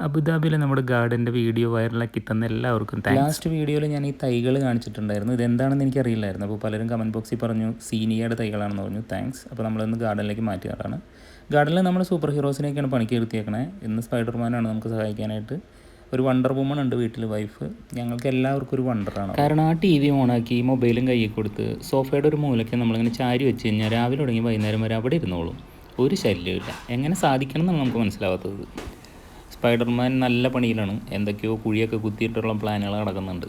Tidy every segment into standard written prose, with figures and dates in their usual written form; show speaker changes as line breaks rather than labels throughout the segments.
അബുദാബിയിലെ നമ്മുടെ ഗാർഡൻ്റെ വീഡിയോ വൈറലാക്കി തന്ന എല്ലാവർക്കും ലാസ്റ്റ് വീഡിയോയിൽ ഞാൻ ഈ തൈകൾ കാണിച്ചിട്ടുണ്ടായിരുന്നു. ഇതെന്താണെന്ന് എനിക്കറിയില്ലായിരുന്നു. അപ്പോൾ പലരും കമൻറ്റ് ബോക്സിൽ പറഞ്ഞു സീനിയയുടെ തൈകളാണെന്ന് പറഞ്ഞു. താങ്ക്സ്. അപ്പോൾ നമ്മളിന്ന് ഗാർഡനിലേക്ക് മാറ്റിയതാണ്. ഗാർഡനിൽ നമ്മൾ സൂപ്പർ ഹീറോസിനെയൊക്കെയാണ് പണിക്ക് നിർത്തിയേക്കണേ. ഇന്ന് സ്പൈഡർമാനാണ് നമുക്ക് സഹായിക്കാനായിട്ട്. ഒരു വണ്ടർ വുമൺ ഉണ്ട് വീട്ടിൽ, വൈഫ്. ഞങ്ങൾക്ക് എല്ലാവർക്കും ഒരു വണ്ടറാണ്. കാരണം ആ ടി വി ഓണാക്കി മൊബൈലും കയ്യിൽ കൊടുത്ത് സോഫയുടെ ഒരു മൂലയ്ക്ക് നമ്മളിങ്ങനെ ചാരി വെച്ച് കഴിഞ്ഞാൽ രാവിലെ തുടങ്ങി വൈകുന്നേരം വരെ അവിടെ ഇരുന്നോളും. ഒരു ശല്യമില്ല. എങ്ങനെ സാധിക്കണം എന്നാണ് നമുക്ക് മനസ്സിലാവാത്തത്. സ്പൈഡർമാൻ നല്ല പണിയിലാണ്. എന്തൊക്കെയോ കുഴിയൊക്കെ കുത്തിയിട്ടുള്ള പ്ലാനുകൾ നടക്കുന്നുണ്ട്.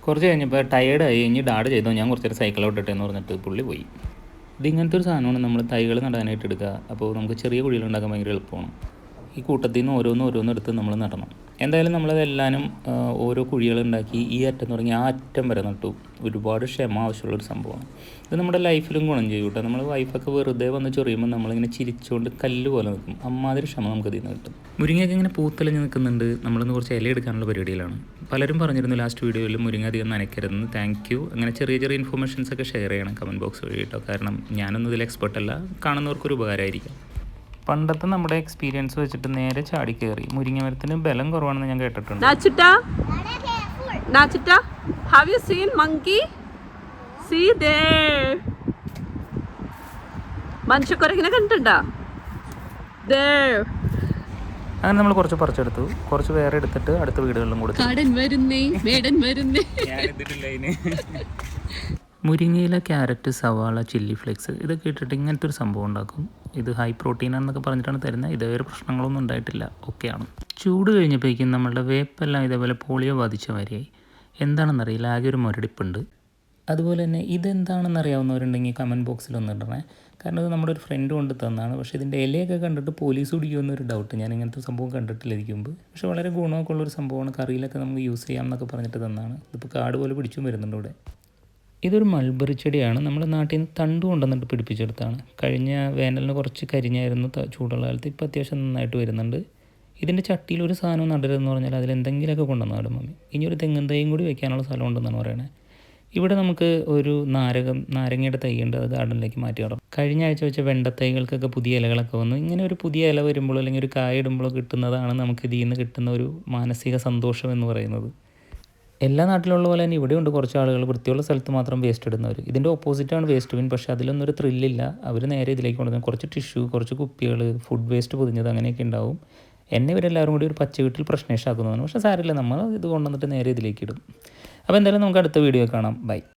കുറച്ച് കഴിഞ്ഞപ്പോൾ ടയേർഡായി ഇനി ഡാഡ് ചെയ്തോ, ഞാൻ കുറച്ചേരം സൈക്കിൾ ഓട്ടട്ടെ എന്ന് പറഞ്ഞിട്ട് പുള്ളി പോയി. ഇതിങ്ങനത്തെ ഒരു സാധനമാണ് നമ്മൾ തൈകൾ നടാനായിട്ട് എടുക്കുക. അപ്പോൾ നമുക്ക് ചെറിയ കുഴികളുണ്ടാക്കാൻ ഭയങ്കര എളുപ്പമാണ്. ഈ കൂട്ടത്തിൽ നിന്ന് ഓരോന്നും എടുത്ത് നമ്മൾ നടണം. എന്തായാലും നമ്മളതെല്ലാനും ഓരോ കുഴികളുണ്ടാക്കി ഈ അറ്റം തുടങ്ങി ആ അറ്റം വരെ നട്ടു. ഒരുപാട് ക്ഷമ ആവശ്യമുള്ളൊരു സംഭവമാണ്. ഇത് നമ്മുടെ ലൈഫിലും ഗുണം ചെയ്യും കേട്ടോ. നമ്മൾ വൈഫൊക്കെ വെറുതെ വന്ന് ചൊറിയുമ്പോൾ നമ്മളിങ്ങനെ ചിരിച്ചുകൊണ്ട് കല്ല് പോലെ നിൽക്കും. അമ്മാതിരി ക്ഷമ നമുക്ക് ഇതിൽ നിന്ന് കിട്ടും. മുരിങ്ങയൊക്കെ ഇങ്ങനെ പൂത്തലഞ്ഞ് നിൽക്കുന്നുണ്ട്. നമ്മളിന്ന് കുറച്ച് ഇല എടുക്കാനുള്ള പരിപാടിയിലാണ്. പലരും പറഞ്ഞിരുന്നു ലാസ്റ്റ് വീഡിയോയിൽ മുരിങ്ങ അധികം നനയ്ക്കരുതെന്ന്. Thank you. അങ്ങനെ ചെറിയ ഇൻഫർമേഷൻസ് ഒക്കെ ഷെയർ ചെയ്യണം കമൻറ്റ് ബോക്സ് വഴി കേട്ടോ. കാരണം ഞാനൊന്നും ഇതിൽ എക്സ്പെർട്ടല്ല. കാണുന്നവർക്കൊരു ഉപകാരമായിരിക്കും. പണ്ടത്തെ നമ്മുടെ എക്സ്പീരിയൻസ് വെച്ചിട്ട് നേരെ ചാടി കയറി. മുരിങ്ങ മരത്തിന് ബലം കുറവാണെന്ന് ഞാൻ കേട്ടിട്ടുണ്ട്.
Have you seen monkey? See there. മനുഷ്യക്കുരങ്ങിനെ കണ്ടിട്ടുണ്ടോ? There.
അങ്ങനെ നമ്മൾ കുറച്ച് പറിച്ചെടുത്തു. കുറച്ച് വേറെ എടുത്തിട്ട് അടുത്ത വീടുകളിലും കൊടുത്തു. മുരിങ്ങയില, ക്യാരറ്റ്, സവാള, ചില്ലി ഫ്ലേക്സ് ഇതൊക്കെ ഇട്ടിട്ട് ഇങ്ങനത്തെ ഒരു സംഭവം ഉണ്ടാക്കും. ഇത് ഹൈ പ്രോട്ടീനാണെന്നൊക്കെ പറഞ്ഞിട്ടാണ് തരുന്നത്. ഇതേവരെ പ്രശ്നങ്ങളൊന്നും ഉണ്ടായിട്ടില്ല. ഓക്കെയാണ്. ചൂട് കഴിഞ്ഞപ്പോഴേക്കും നമ്മളുടെ വേപ്പെല്ലാം ഇതേപോലെ പോളിയോ ബാധിച്ച മാതിരിയായി. എന്താണെന്നറിയില്ല, ആകെ ഒരു മുരടിപ്പുണ്ട്. അതുപോലെ തന്നെ ഇതെന്താണെന്ന് അറിയാവുന്നവരുണ്ടെങ്കിൽ കമൻറ്റ് ബോക്സിൽ ഒന്ന് ഇടണേ. കാരണം ഇത് നമ്മുടെ ഒരു ഫ്രണ്ട് കൊണ്ട് തന്നതാണ്. പക്ഷേ ഇതിൻ്റെ ഇലയൊക്കെ കണ്ടിട്ട് പോലീസ് പിടിക്കുമെന്നൊരു ഡൗട്ട്. ഞാൻ ഇങ്ങനത്തെ സംഭവം കണ്ടിട്ടില്ലായിരിക്കും മുമ്പ്. പക്ഷേ വളരെ ഗുണമൊക്കെ ഉള്ളൊരു സംഭവമാണ്. കറിയിലൊക്കെ നമുക്ക് യൂസ് ചെയ്യാം എന്നൊക്കെ പറഞ്ഞിട്ട് തന്നതാണ്. ഇതിപ്പോൾ കാട് പോലെ പിടിച്ചും വരുന്നുണ്ട് ഇവിടെ. ഇതൊരു മൾബറി ചെടിയാണ്. നമ്മുടെ നാട്ടിൽ നിന്ന് തണ്ട് കൊണ്ടുവന്നിട്ട് പിടിപ്പിച്ചെടുത്താണ്. കഴിഞ്ഞ വേനലിന് കുറച്ച് കരിഞ്ഞായിരുന്നു ചൂടുള്ള കാലത്ത്. ഇപ്പോൾ അത്യാവശ്യം നന്നായിട്ട് വരുന്നുണ്ട്. ഇതിൻ്റെ ചട്ടിയിൽ ഒരു സാധനം നടരുതെന്ന് പറഞ്ഞാൽ അതിലെന്തെങ്കിലുമൊക്കെ കൊണ്ടുവന്നു നടും മമ്മി. ഇനി ഒരു തെങ്ങും തൈയും കൂടി വെക്കാനുള്ള സ്ഥലം ഉണ്ടെന്നാണ് പറയുന്നത്. ഇവിടെ നമുക്ക് ഒരു നാരങ്ങയുടെ തൈയുണ്ട്. അത് ഗാർഡനിലേക്ക് മാറ്റി നടക്കും. കഴിഞ്ഞ ആഴ്ച വെച്ച വെണ്ടത്തൈകൾക്കൊക്കെ പുതിയ ഇലകളൊക്കെ വന്നു. ഇങ്ങനെ ഒരു പുതിയ ഇല വരുമ്പോഴോ അല്ലെങ്കിൽ ഒരു കായ ഇടുമ്പോഴോ കിട്ടുന്നതാണ് നമുക്ക് ഇതിൽ നിന്ന് കിട്ടുന്ന ഒരു മാനസിക സന്തോഷം എന്ന് പറയുന്നത്. എല്ലാ നാട്ടിലുള്ള പോലെ തന്നെ ഇവിടെയുണ്ട് കുറച്ച് ആളുകൾ വൃത്തിയുള്ള സ്ഥലത്ത് മാത്രം വേസ്റ്റ് ഇടുന്നവർ. ഇതിൻ്റെ ഓപ്പോസിറ്റാണ് വേസ്റ്റ് ബിൻ. പക്ഷേ അതിലൊന്നും ഒരു ത്രില്ലില്ല. അവർ നേരെ ഇതിലേക്ക് കൊണ്ടുവന്ന് കുറച്ച് ടിഷ്യൂ, കുറച്ച് കുപ്പികൾ, ഫുഡ് വേസ്റ്റ് പൊതിഞ്ഞത് അങ്ങനെയൊക്കെ ഉണ്ടാവും. എന്നെ ഇവരെല്ലാവരും കൂടി ഒരു പച്ച വീട്ടിൽ പ്രശ്നേഷാക്കുന്നതാണ്. പക്ഷേ സാരമില്ല, നമ്മൾ ഇത് കൊണ്ടുവന്നിട്ട് നേരെ ഇതിലേക്ക് ഇടും. അപ്പോൾ എന്തായാലും നമുക്ക് അടുത്ത വീഡിയോ കാണാം. ബൈ.